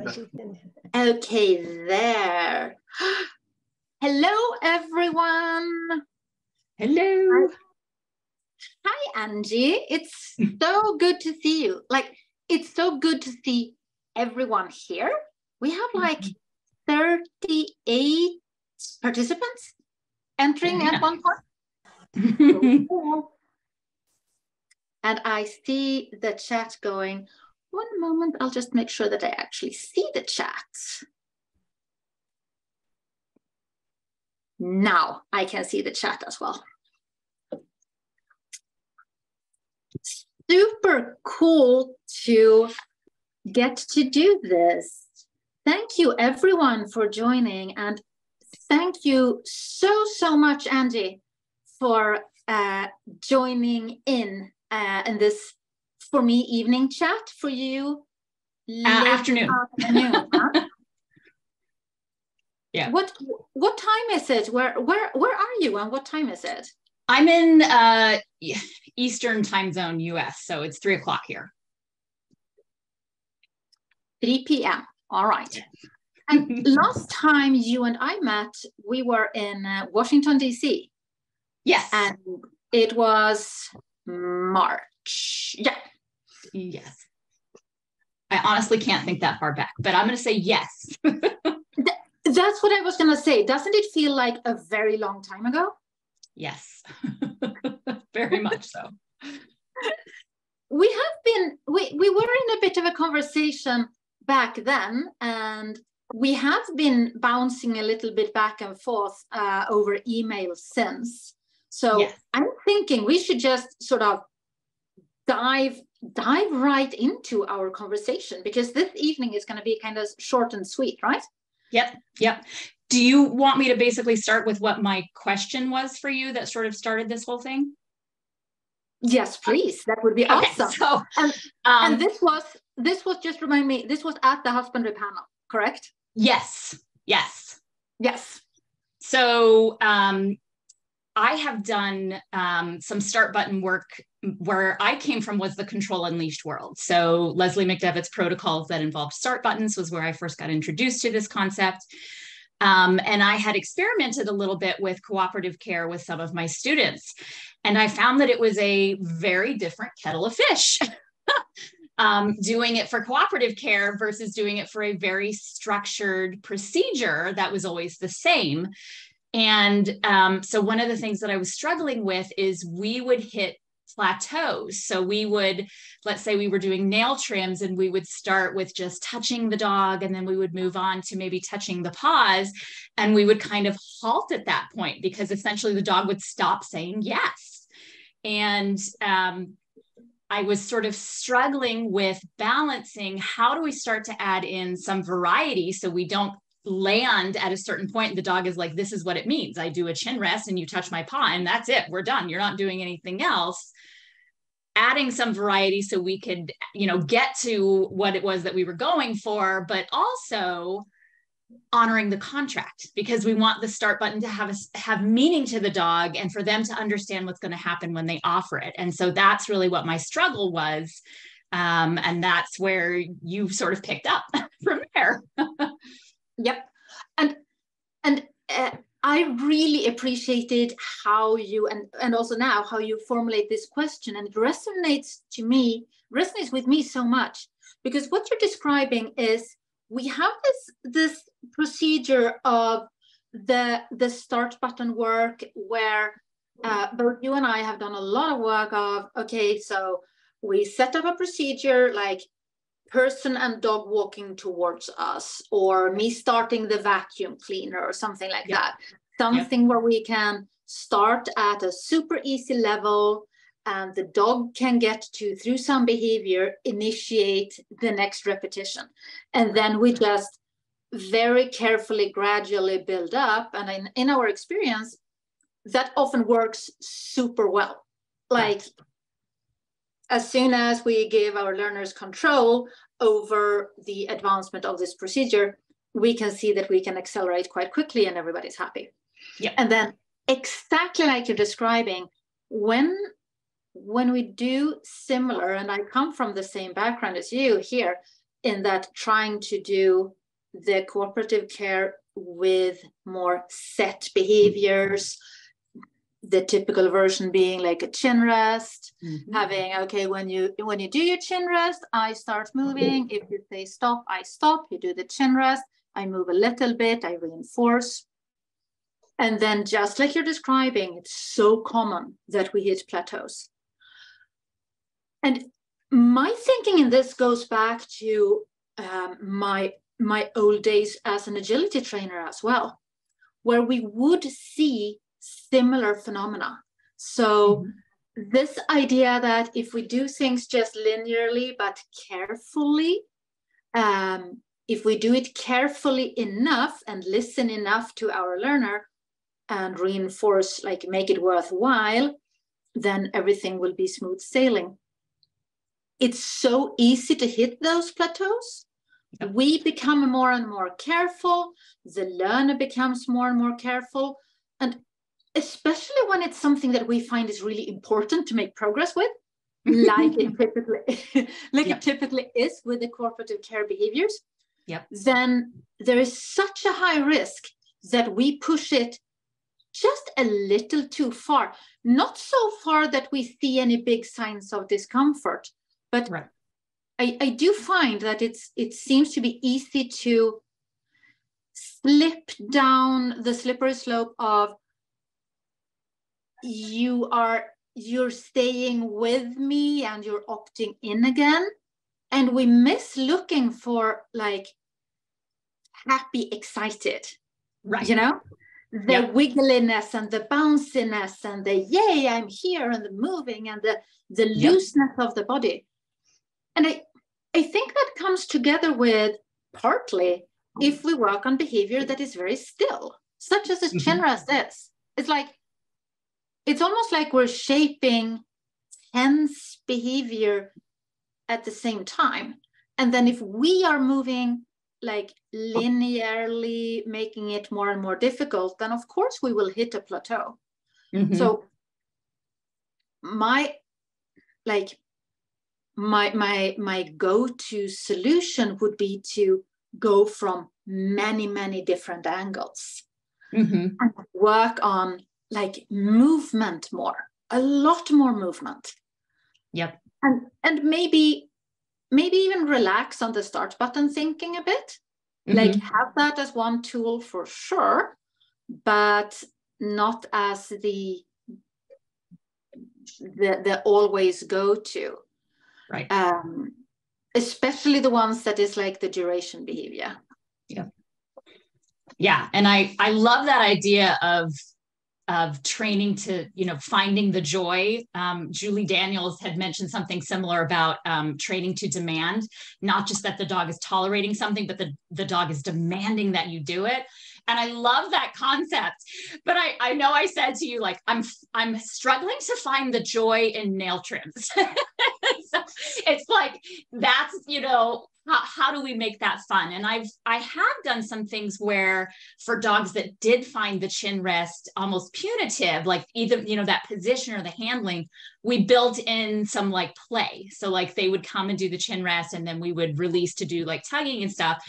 Okay, there. Hello, everyone. Hello. Hi, Angie. It's so good to see you. It's so good to see everyone here. We have like 38 participants entering at one point. And I see the chat going. One moment, I'll just make sure that I actually see the chat. Now I can see the chat as well. Super cool to get to do this. Thank you everyone for joining, and thank you so much, Angie, for joining in this, for me, evening chat, for you afternoon. Huh? Yeah. What time is it? Where are you, and what time is it? I'm in Eastern time zone, US, so it's 3 o'clock here. 3 p.m. All right. And last time you and I met, we were in Washington, D.C. Yes. And it was March. Yeah. Yes. I honestly can't think that far back, but I'm going to say yes. That's what I was going to say. Doesn't it feel like a very long time ago? Yes. Very much so. We were in a bit of a conversation back then, and we have been bouncing a little bit back and forth over email since. So yes. I'm thinking we should just sort of dive right into our conversation, because this evening is going to be kind of short and sweet, right? Yep. Do you want me to basically start with what my question was for you that sort of started this whole thing? Yes, please. That would be awesome. So, and this was, just remind me, this was at the husbandry panel, correct? Yes. So I have done some start button work. Where I came from was the Control Unleashed world. So Leslie McDevitt's protocols that involved start buttons was where I first got introduced to this concept. And I had experimented a little bit with cooperative care with some of my students. And I found that it was a very different kettle of fish. Doing it for cooperative care versus doing it for a very structured procedure that was always the same. And so one of the things that I was struggling with is we would hit plateaus. So we would, let's say we were doing nail trims, and we would start with just touching the dog, and then we would move on to maybe touching the paws, and we would kind of halt at that point because essentially the dog would stop saying yes. And I was sort of struggling with balancing, how do we start to add in some variety so we don't land at a certain point and the dog is like, this is what it means. I do a chin rest and you touch my paw and that's it. We're done. You're not doing anything else. Adding some variety so we could, get to what it was that we were going for, but also honoring the contract, because we want the start button to have meaning to the dog and for them to understand what's going to happen when they offer it. And so that's really what my struggle was. And that's where you sort of picked up from there. Yep. And I really appreciated how you, and also now how you formulate this question, and it resonates with me so much, because what you're describing is we have this procedure of the start button work where both you and I have done a lot of work of, okay, so we set up a procedure like person and dog walking towards us, or me starting the vacuum cleaner or something like that. Something where we can start at a super easy level and the dog can get to, through some behavior, initiate the next repetition. And then we just very carefully, gradually build up. And in our experience, that often works super well. Like, as soon as we give our learners control over the advancement of this procedure, we can see that we can accelerate quite quickly and everybody's happy. And then exactly like you're describing, when we do similar, and I come from the same background as you here, in that trying to do the cooperative care with more set behaviors, the typical version being like a chin rest, having, okay, when you do your chin rest, I start moving. If you say stop, I stop. You do the chin rest, I move a little bit, I reinforce. And then just like you're describing, it's so common that we hit plateaus. And my thinking in this goes back to my old days as an agility trainer as well, where we would see similar phenomena. So this idea that if we do things just linearly but carefully, if we do it carefully enough and listen enough to our learner and reinforce, like make it worthwhile, then everything will be smooth sailing. It's so easy to hit those plateaus. We become more and more careful. The learner becomes more and more careful. And especially when it's something that we find is really important to make progress with, like it typically is with the cooperative care behaviors, then there is such a high risk that we push it just a little too far. Not so far that we see any big signs of discomfort, but I do find that it seems to be easy to slip down the slippery slope of you're staying with me and you're opting in again. And we miss looking for like happy, excited, you know, the wiggliness and the bounciness and the yay, I'm here, and the moving and the looseness of the body. And I think that comes together with partly if we work on behavior that is very still, such as a chin rest is. It's like, it's almost like we're shaping tense behavior at the same time. And then if we are moving like linearly, making it more and more difficult, then of course we will hit a plateau. So my go-to solution would be to go from many different angles and work on like movement more, a lot more movement. And maybe even relax on the start button thinking a bit, like have that as one tool for sure, but not as the always go-to. Especially the ones that is like the duration behavior. And I love that idea of training to, you know, finding the joy. Julie Daniels had mentioned something similar about training to demand, not just that the dog is tolerating something, but the dog is demanding that you do it. And I love that concept. But I know I said to you, like, I'm struggling to find the joy in nail trims. So it's like, that's, you know, how do we make that fun? And I have done some things where for dogs that did find the chin rest almost punitive, like either, you know, that position or the handling, we built in some like play. So like they would come and do the chin rest and then we would release to do like tugging and stuff.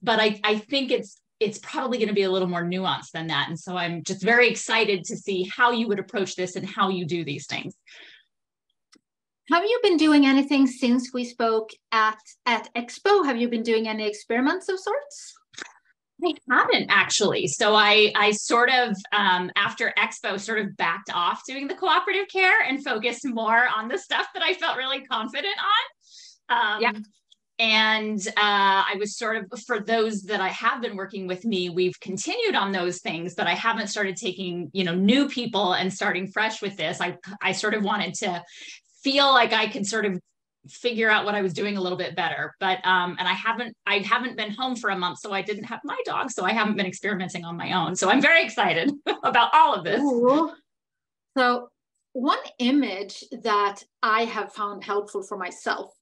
But I think it's probably going to be a little more nuanced than that. And so I'm just very excited to see how you would approach this and how you do these things. Have you been doing anything since we spoke at Expo? Have you been doing any experiments of sorts? I haven't actually. So I sort of, after Expo, sort of backed off doing the cooperative care and focused more on the stuff that I felt really confident on. And I was sort of, for those that I have been working with me, we've continued on those things, but I haven't started taking, you know, new people and starting fresh with this. I sort of wanted to feel like I could sort of figure out what I was doing a little bit better. But, and I haven't been home for a month, so I didn't have my dog. So I haven't been experimenting on my own. So I'm very excited about all of this. Ooh. So one image that I have found helpful for myself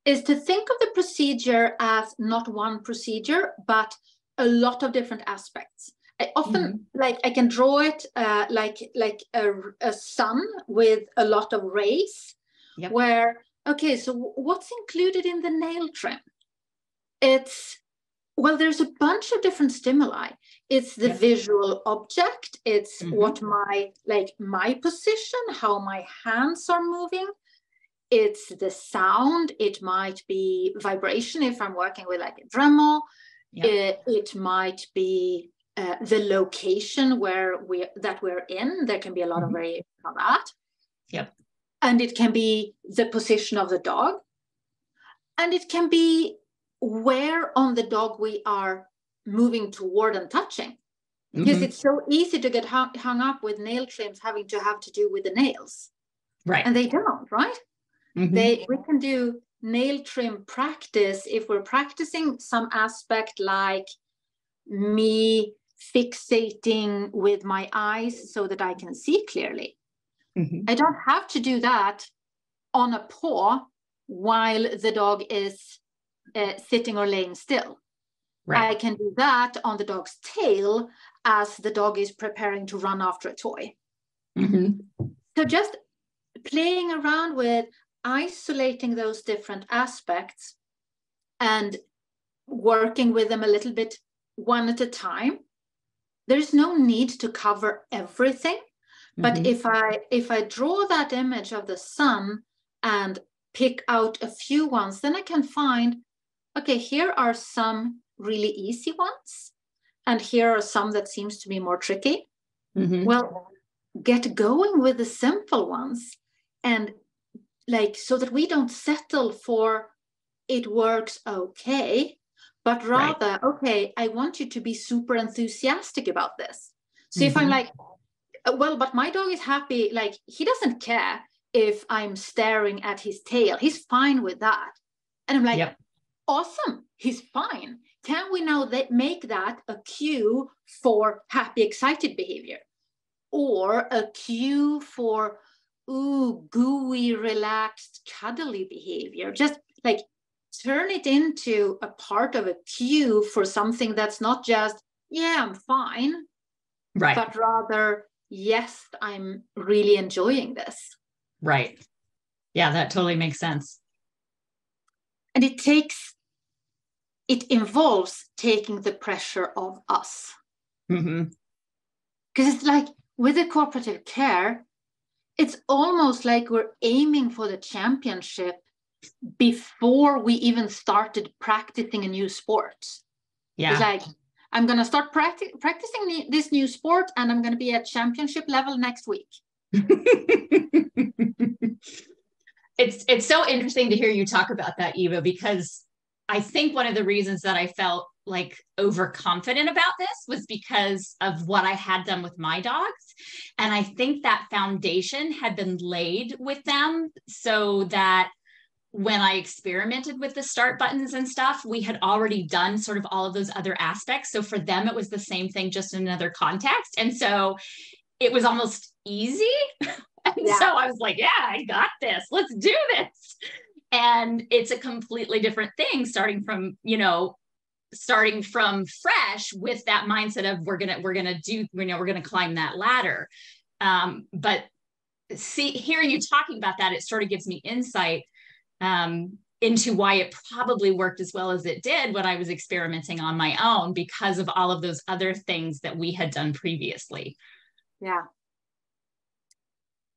is to think of the procedure as not one procedure, but a lot of different aspects. I often like, I can draw it like a sun with a lot of rays, where, okay, so what's included in the nail trim? Well, there's a bunch of different stimuli. It's the visual object. It's what my position, how my hands are moving. It's the sound. It might be vibration if I'm working with like a Dremel. It might be the location we're in. There can be a lot of variation on that. Yep. And it can be the position of the dog. And it can be where on the dog we are moving toward and touching. Because it's so easy to get hung up with nail trims having to do with the nails. Right. And they don't, right? We can do nail trim practice if we're practicing some aspect like me fixating with my eyes so that I can see clearly. I don't have to do that on a paw while the dog is sitting or laying still. Right. I can do that on the dog's tail as the dog is preparing to run after a toy. So just playing around with isolating those different aspects and working with them a little bit one at a time. There's no need to cover everything. But if I draw that image of the sun and pick out a few ones, then I can find, okay, here are some really easy ones. And here are some that seems to be more tricky. Well, get going with the simple ones. And like, so that we don't settle for it works okay, but rather, okay, I want you to be super enthusiastic about this. So if I'm like, well, but my dog is happy, like he doesn't care if I'm staring at his tail. He's fine with that. And I'm like, awesome, he's fine. Can we now make that a cue for happy, excited behavior? Or a cue for, ooh, gooey, relaxed, cuddly behavior? Just like turn it into a part of a cue for something that's not just, yeah, I'm fine. Right. But rather, yes, I'm really enjoying this. Right. Yeah, that totally makes sense. And it involves taking the pressure of us. Because it's like with the cooperative care, it's almost like we're aiming for the championship before we even started practicing a new sport. Yeah. It's like, I'm going to start practicing this new sport and I'm going to be at championship level next week. It's so interesting to hear you talk about that, Eva, because I think one of the reasons that I felt like overconfident about this was because of what I had done with my dogs. And I think that foundation had been laid with them so that when I experimented with the start buttons and stuff, we had already done sort of all of those other aspects. So for them, it was the same thing, just in another context. And so it was almost easy. And so I was like, yeah, I got this. Let's do this. And it's a completely different thing starting from fresh with that mindset of we're going to climb that ladder. But hearing you talking about that, it sort of gives me insight into why it probably worked as well as it did when I was experimenting on my own because of all of those other things that we had done previously. Yeah.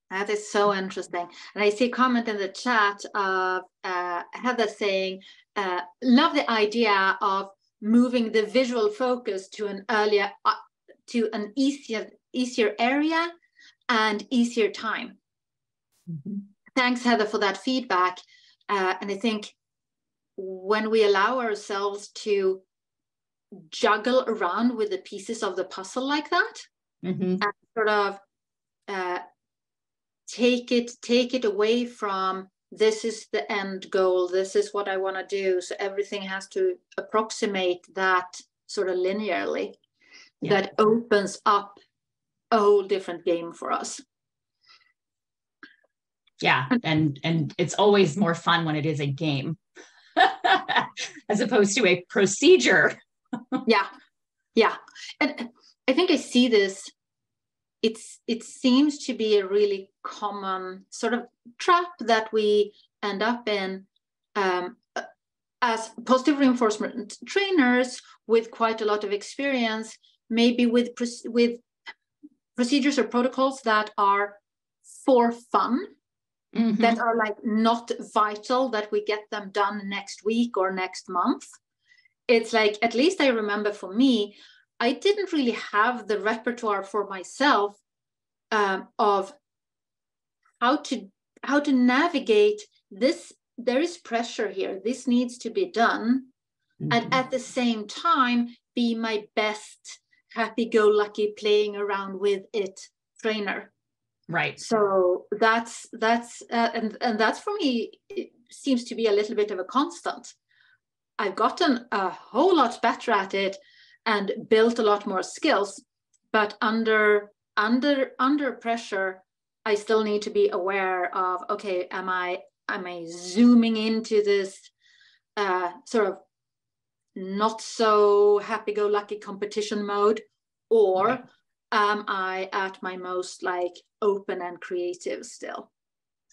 That is so interesting. And I see a comment in the chat of Heather saying, love the idea of moving the visual focus to an easier area and easier time. Thanks, Heather, for that feedback. And I think when we allow ourselves to juggle around with the pieces of the puzzle like that, and sort of take it away from this is the end goal, this is what I want to do, so everything has to approximate that sort of linearly, that opens up a whole different game for us. Yeah, and it's always more fun when it is a game as opposed to a procedure. Yeah. And I think I see this, it seems to be a really common sort of trap that we end up in, as positive reinforcement trainers with quite a lot of experience, maybe with procedures or protocols that are for fun, that are like not vital that we get them done next week or next month. It's like, at least I remember for me, I didn't really have the repertoire for myself of how to navigate this. There is pressure here. This needs to be done. And at the same time, be my best happy-go-lucky playing around with it trainer. Right. So that's and that's for me, it seems to be a little bit of a constant. I've gotten a whole lot better at it and built a lot more skills, but under pressure, I still need to be aware of, okay, am I zooming into this sort of not so happy-go-lucky competition mode, or am I at my most like open and creative still?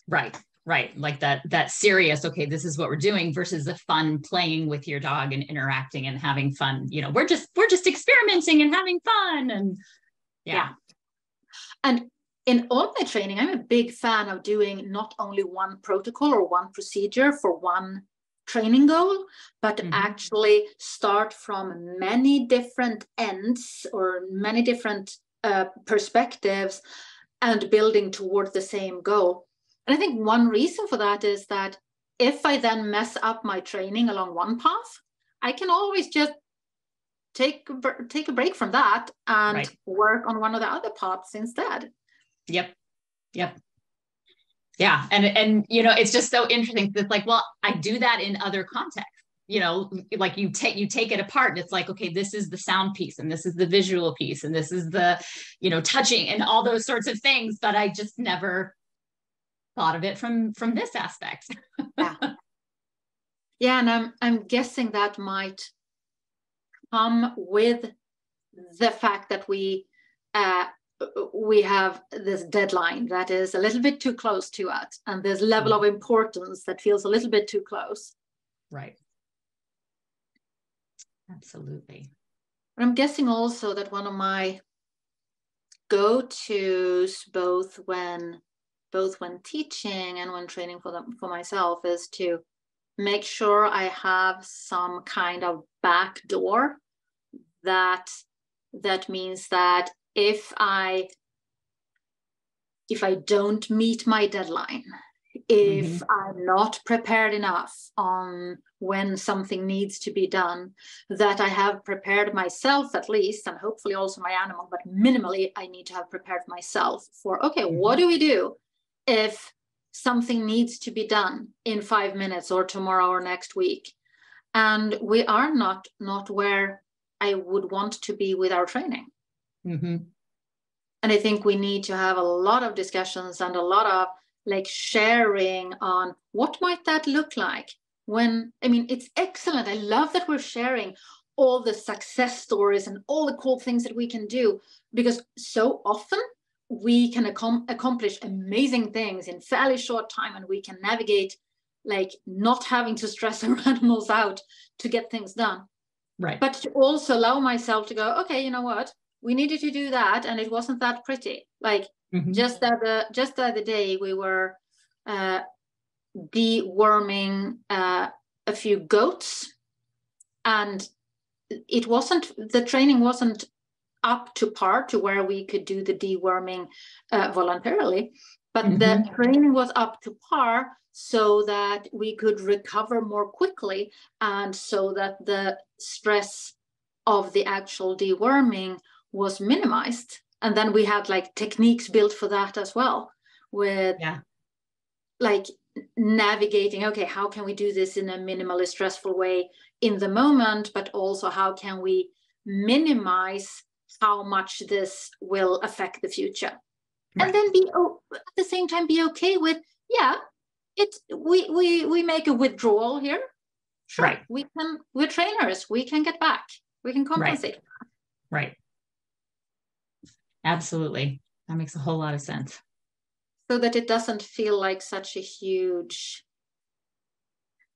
Right. Like that serious, okay, this is what we're doing, versus the fun playing with your dog and interacting and having fun. You know, we're just experimenting and having fun. And yeah. And in all my training, I'm a big fan of doing not only one protocol or one procedure for one training goal, but actually start from many different ends or many different perspectives and building toward the same goal. And I think one reason for that is that if I then mess up my training along one path, I can always just take a break from that and work on one of the other paths instead. Yep. Yeah. And, you know, it's just so interesting. It's like, well, I do that in other contexts, you know, like you take it apart and it's like, okay, this is the sound piece and this is the visual piece and this is the, you know, touching and all those sorts of things. But I just never thought of it from this aspect. Yeah. And I'm guessing that might come with the fact that we have this deadline that is a little bit too close to us, and this level of importance that feels a little bit too close. Right. Absolutely. But I'm guessing also that one of my go-tos, both when teaching and when training for myself, is to make sure I have some kind of back door. That means that if I don't meet my deadline, if I'm not prepared enough on when something needs to be done, that I have prepared myself at least, and hopefully also my animal, but minimally I need to have prepared myself for, okay, what do we do if something needs to be done in 5 minutes or tomorrow or next week? And we are not where I would want to be with our training. And I think we need to have a lot of discussions and a lot of like sharing on what might that look like when, I mean, it's excellent. I love that we're sharing all the success stories and all the cool things that we can do, because so often we can accomplish amazing things in fairly short time, and we can navigate like not having to stress our animals out to get things done. Right. But to also allow myself to go, okay, you know what? We needed to do that, and it wasn't that pretty. Like just the other day, we were deworming a few goats, and the training wasn't up to par to where we could do the deworming voluntarily, but the training was up to par so that we could recover more quickly, and so that the stress of the actual deworming was minimized. And then we had like techniques built for that as well, with like navigating, okay, how can we do this in a minimally stressful way in the moment, but also how can we minimize how much this will affect the future. And then at the same time be okay with, we make a withdrawal here. Sure, we're trainers, we can get back, we can compensate. Right. Absolutely. That makes a whole lot of sense. So that it doesn't feel like such a huge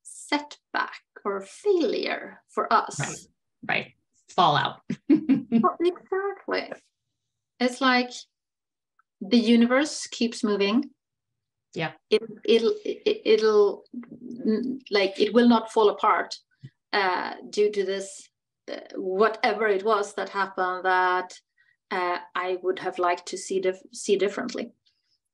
setback or failure for us. Right. Fallout. Well, exactly. It's like the universe keeps moving. Yeah. It'll like, it will not fall apart due to this, whatever it was that happened that I would have liked to see differently.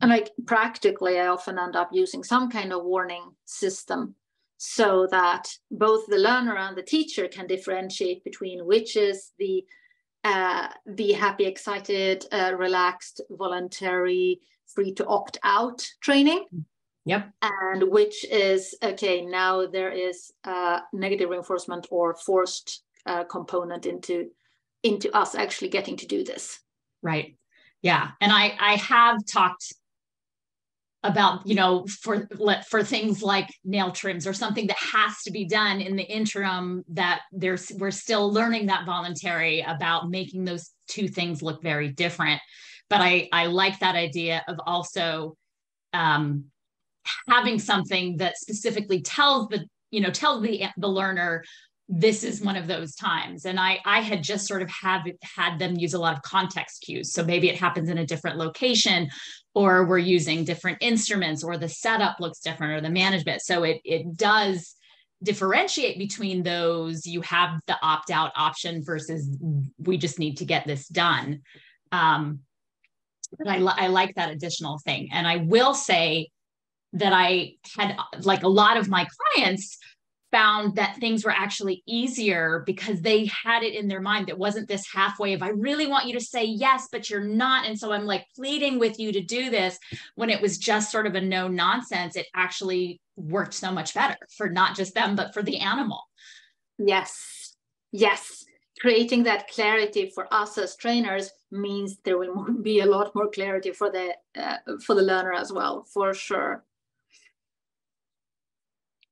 And like practically, I often end up using some kind of warning system so that both the learner and the teacher can differentiate between which is the happy, excited, relaxed, voluntary, free to opt out training. Yep. And which is, okay, now there is negative reinforcement or forced component into us actually getting to do this. Right. Yeah. And I have talked about, you know, for things like nail trims or something that has to be done in the interim, that we're still learning that voluntary, about making those two things look very different. But I like that idea of also having something that specifically tells the learner, this is one of those times. And I had just sort of had them use a lot of context cues. So maybe it happens in a different location, or we're using different instruments, or the setup looks different, or the management. So it does differentiate between those. You have the opt-out option versus we just need to get this done. But I like that additional thing. And I will say that I had, like, a lot of my clients found that things were actually easier because they had it in their mind. That wasn't this halfway of, I really want you to say yes, but you're not. And so I'm like pleading with you to do this, when it was just sort of a no nonsense. It actually worked so much better for not just them, but for the animal. Yes. Yes. Creating that clarity for us as trainers means there will be a lot more clarity for the learner as well, for sure.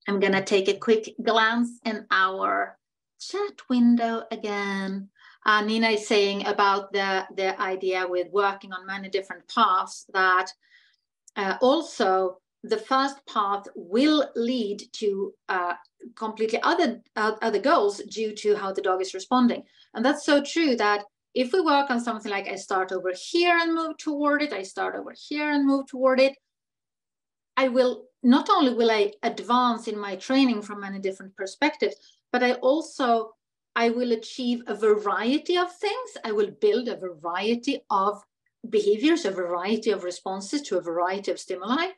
I'm going to take a quick glance in our chat window again. Nina is saying about the idea with working on many different paths, that also the first path will lead to completely other goals due to how the dog is responding. And that's so true, that if we work on something like, I start over here and move toward it, I start over here and move toward it, not only will I advance in my training from many different perspectives, but I will achieve a variety of things. I will build a variety of behaviors, a variety of responses to a variety of stimuli,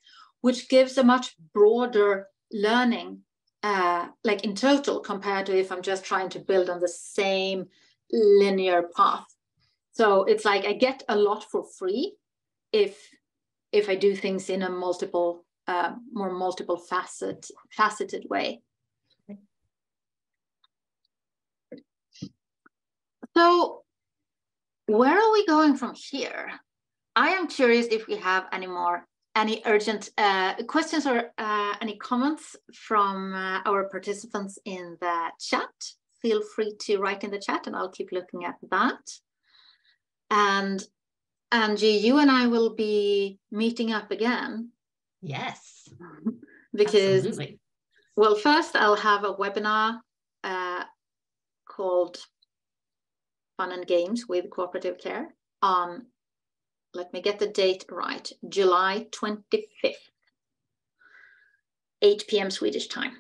which gives a much broader learning, like in total, compared to if I'm just trying to build on the same linear path. So it's like I get a lot for free if I do things in a more multiple faceted way. So where are we going from here? I am curious if we have any urgent questions or any comments from our participants in the chat. Feel free to write in the chat and I'll keep looking at that. And Angie, you and I will be meeting up again. Yes. Because, absolutely. Well, first I'll have a webinar called Fun and Games with Cooperative Care on, let me get the date right, July 25th, 8 p.m. Swedish time.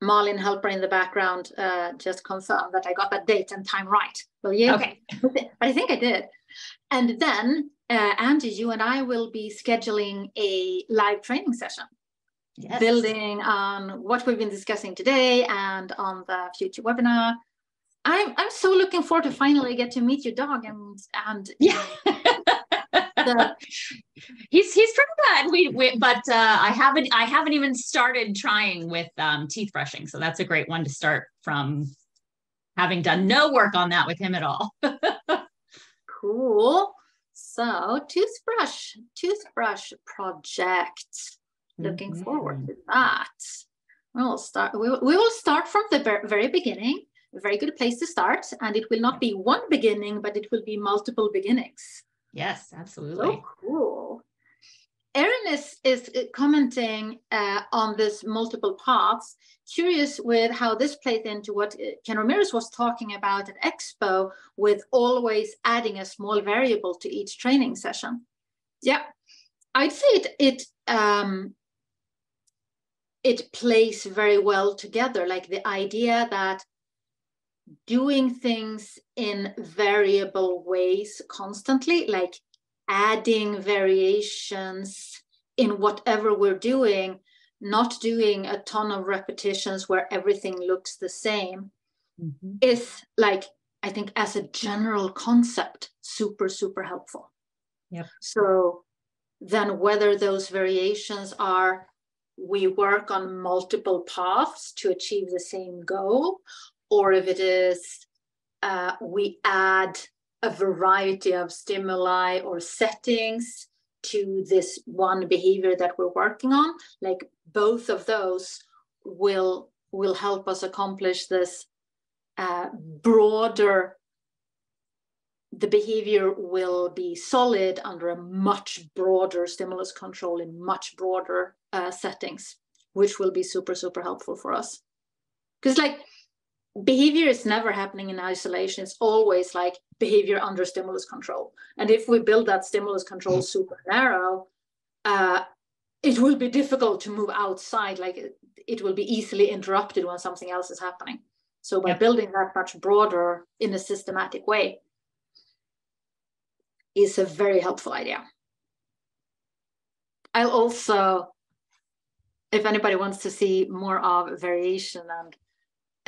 Malin, helper in the background, just confirmed that I got that date and time right. Will you? Okay. But I think I did. And then, Angie, you and I will be scheduling a live training session. Yes. Building on what we've been discussing today and on the future webinar. I'm so looking forward to finally get to meet your dog and yeah. He's pretty good. But I haven't even started trying with teeth brushing, so that's a great one to start from, having done no work on that with him at all. Cool. So toothbrush project. Looking forward to that. We will start from the very beginning. A very good place to start, and it will not be one beginning, but it will be multiple beginnings. Yes, absolutely. So cool. Erin is commenting on this multiple paths, curious with how this plays into what Ken Ramirez was talking about at Expo, with always adding a small variable to each training session. Yeah, I'd say it plays very well together, like the idea that doing things in variable ways constantly, like adding variations in whatever we're doing, not doing a ton of repetitions where everything looks the same, is like, I think as a general concept, super, super helpful. Yep. So then whether those variations are, we work on multiple paths to achieve the same goal, or if it is we add a variety of stimuli or settings to this one behavior that we're working on, like both of those will help us accomplish this broader, the behavior will be solid under a much broader stimulus control in much broader settings, which will be super, super helpful for us. Because like behavior is never happening in isolation. It's always like behavior under stimulus control. And if we build that stimulus control super narrow, it will be difficult to move outside. Like it will be easily interrupted when something else is happening. So by building that much broader in a systematic way is a very helpful idea. I'll also, if anybody wants to see more of variation,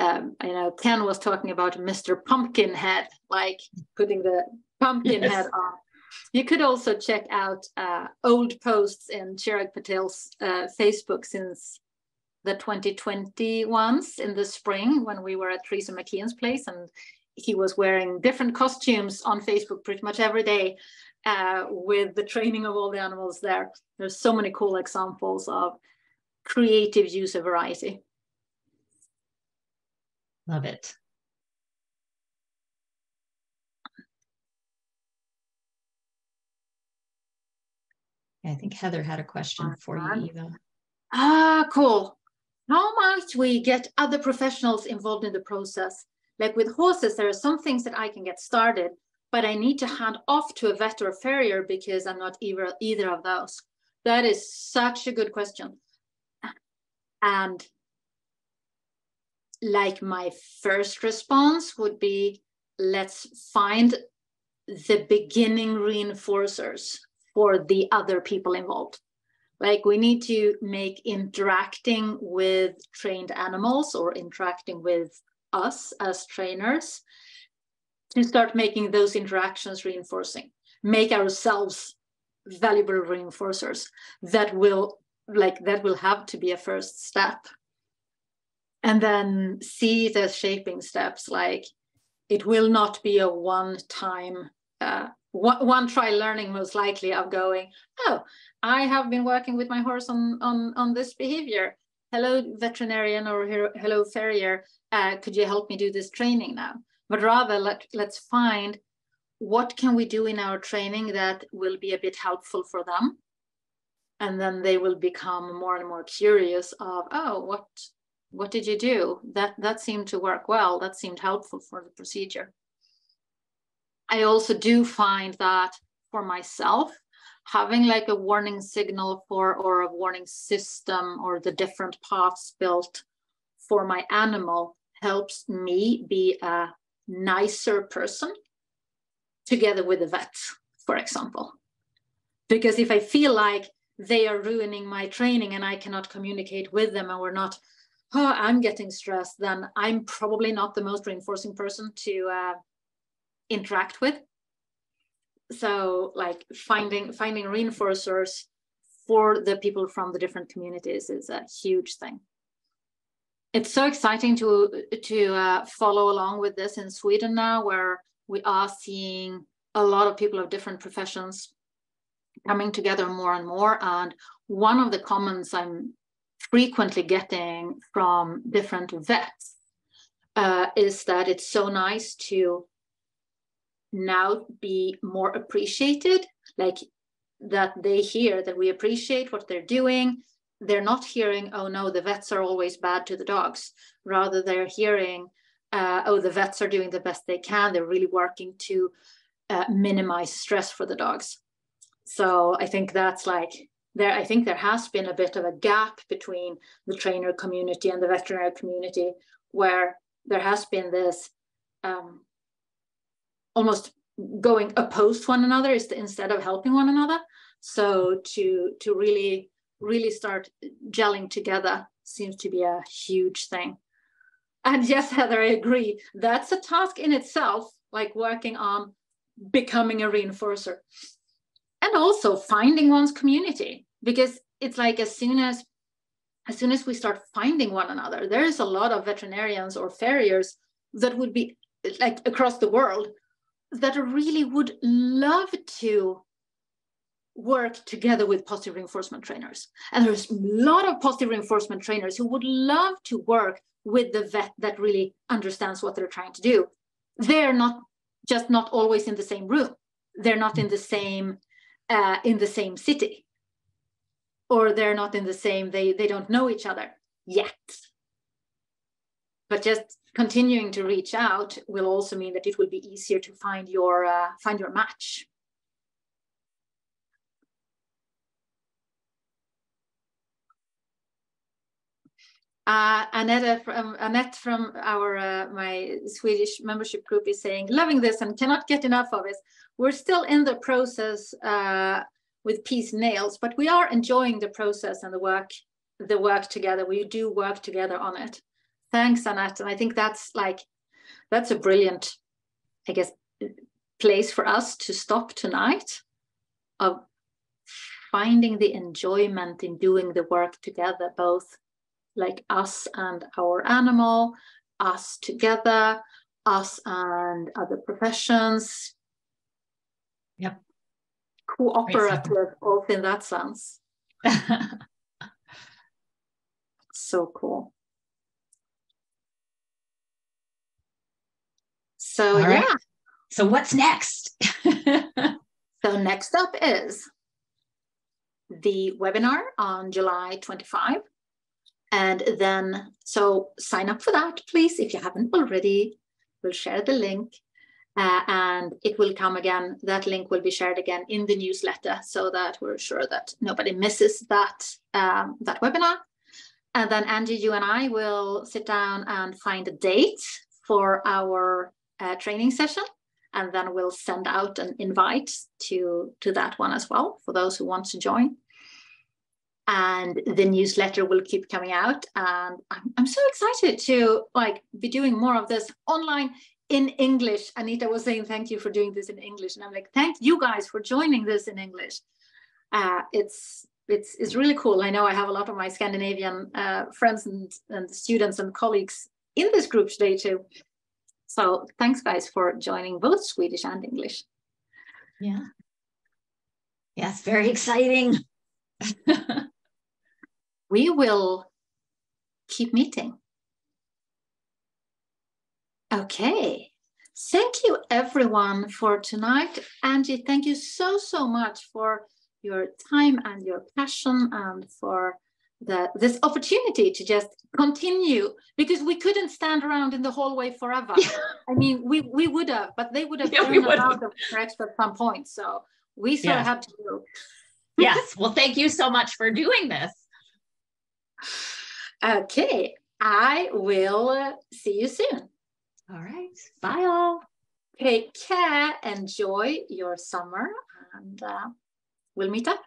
and I know Ken was talking about Mr. Pumpkinhead, like putting the pumpkin head on. You could also check out old posts in Chirag Patel's Facebook since the 2020 ones in the spring when we were at Teresa McKeon's place, and he was wearing different costumes on Facebook pretty much every day with the training of all the animals there. There's so many cool examples of creative use of variety. Love it. I think Heather had a question for you, Eva. Cool. How might we get other professionals involved in the process? Like with horses, there are some things that I can get started, but I need to hand off to a vet or a farrier because I'm not either of those. That is such a good question. And like my first response would be, let's find the beginning reinforcers for the other people involved. Like we need to make interacting with trained animals or interacting with us as trainers to start making those interactions reinforcing, make ourselves valuable reinforcers. That will have to be a first step. And then see it as shaping steps. Like it will not be a one-time, one try learning, most likely, of going, oh, I have been working with my horse on this behavior. Hello, veterinarian, or hello, farrier. Could you help me do this training now? But rather, let's find what can we do in our training that will be a bit helpful for them. And then they will become more and more curious of, oh, what did you do? That seemed to work well. That seemed helpful for the procedure. I also do find that for myself, having like a warning signal or a warning system or the different paths built for my animal helps me be a nicer person together with the vet, for example. Because if I feel like they are ruining my training and I cannot communicate with them and we're not, oh, I'm getting stressed, then I'm probably not the most reinforcing person to interact with. So like finding reinforcers for the people from the different communities is a huge thing. It's so exciting to follow along with this in Sweden now, where we are seeing a lot of people of different professions coming together more and more. And one of the comments I'm frequently getting from different vets is that it's so nice to now be more appreciated. Like that they hear that we appreciate what they're doing. They're not hearing, oh no, the vets are always bad to the dogs. Rather, they're hearing, oh, the vets are doing the best they can. They're really working to minimize stress for the dogs. So I think that's like, I think there has been a bit of a gap between the trainer community and the veterinary community, where there has been this almost going opposed one another instead of helping one another. So to really start gelling together seems to be a huge thing. And yes, Heather, I agree. That's a task in itself, like working on becoming a reinforcer. And also finding one's community, because it's like as soon as we start finding one another, there is a lot of veterinarians or farriers that would be like across the world that really would love to work together with positive reinforcement trainers. And there's a lot of positive reinforcement trainers who would love to work with the vet that really understands what they're trying to do. They're not always in the same room. They're not in the same city, or they're not in the same, they don't know each other yet. But just continuing to reach out will also mean that it will be easier to find your match. Annette from our my Swedish membership group is saying, loving this and cannot get enough of it. We're still in the process with Peace Nails, but we are enjoying the process and the work together. We do work together on it. Thanks, Annette. And I think that's a brilliant, I guess, place for us to stop tonight, of finding the enjoyment in doing the work together, both like us and our animal, us together, us and other professions. Yep. Cooperative, also in that sense. So cool. So all right. Yeah. So what's next? So next up is the webinar on July 25. And then, so sign up for that, please, if you haven't already. We'll share the link and it will come again. That link will be shared again in the newsletter so that we're sure that nobody misses that webinar. And then Angie, you and I will sit down and find a date for our training session. And then we'll send out an invite to that one as well for those who want to join. And the newsletter will keep coming out. And I'm so excited to be doing more of this online in English. Anita was saying, thank you for doing this in English. And I'm like, thank you guys for joining this in English. It's really cool. I know I have a lot of my Scandinavian friends and students and colleagues in this group today too. So thanks guys for joining both Swedish and English. Yeah. Yes, very exciting. We will keep meeting. Okay. Thank you everyone for tonight. Angie, thank you so much for your time and your passion and for this opportunity to just continue, because we couldn't stand around in the hallway forever. I mean, we would have, but they would have turned around for extra at some point. So we sort of had to do. Yes. Well, thank you so much for doing this. Okay. I will see you soon. All right. Bye all. Take care. Enjoy your summer and we'll meet up.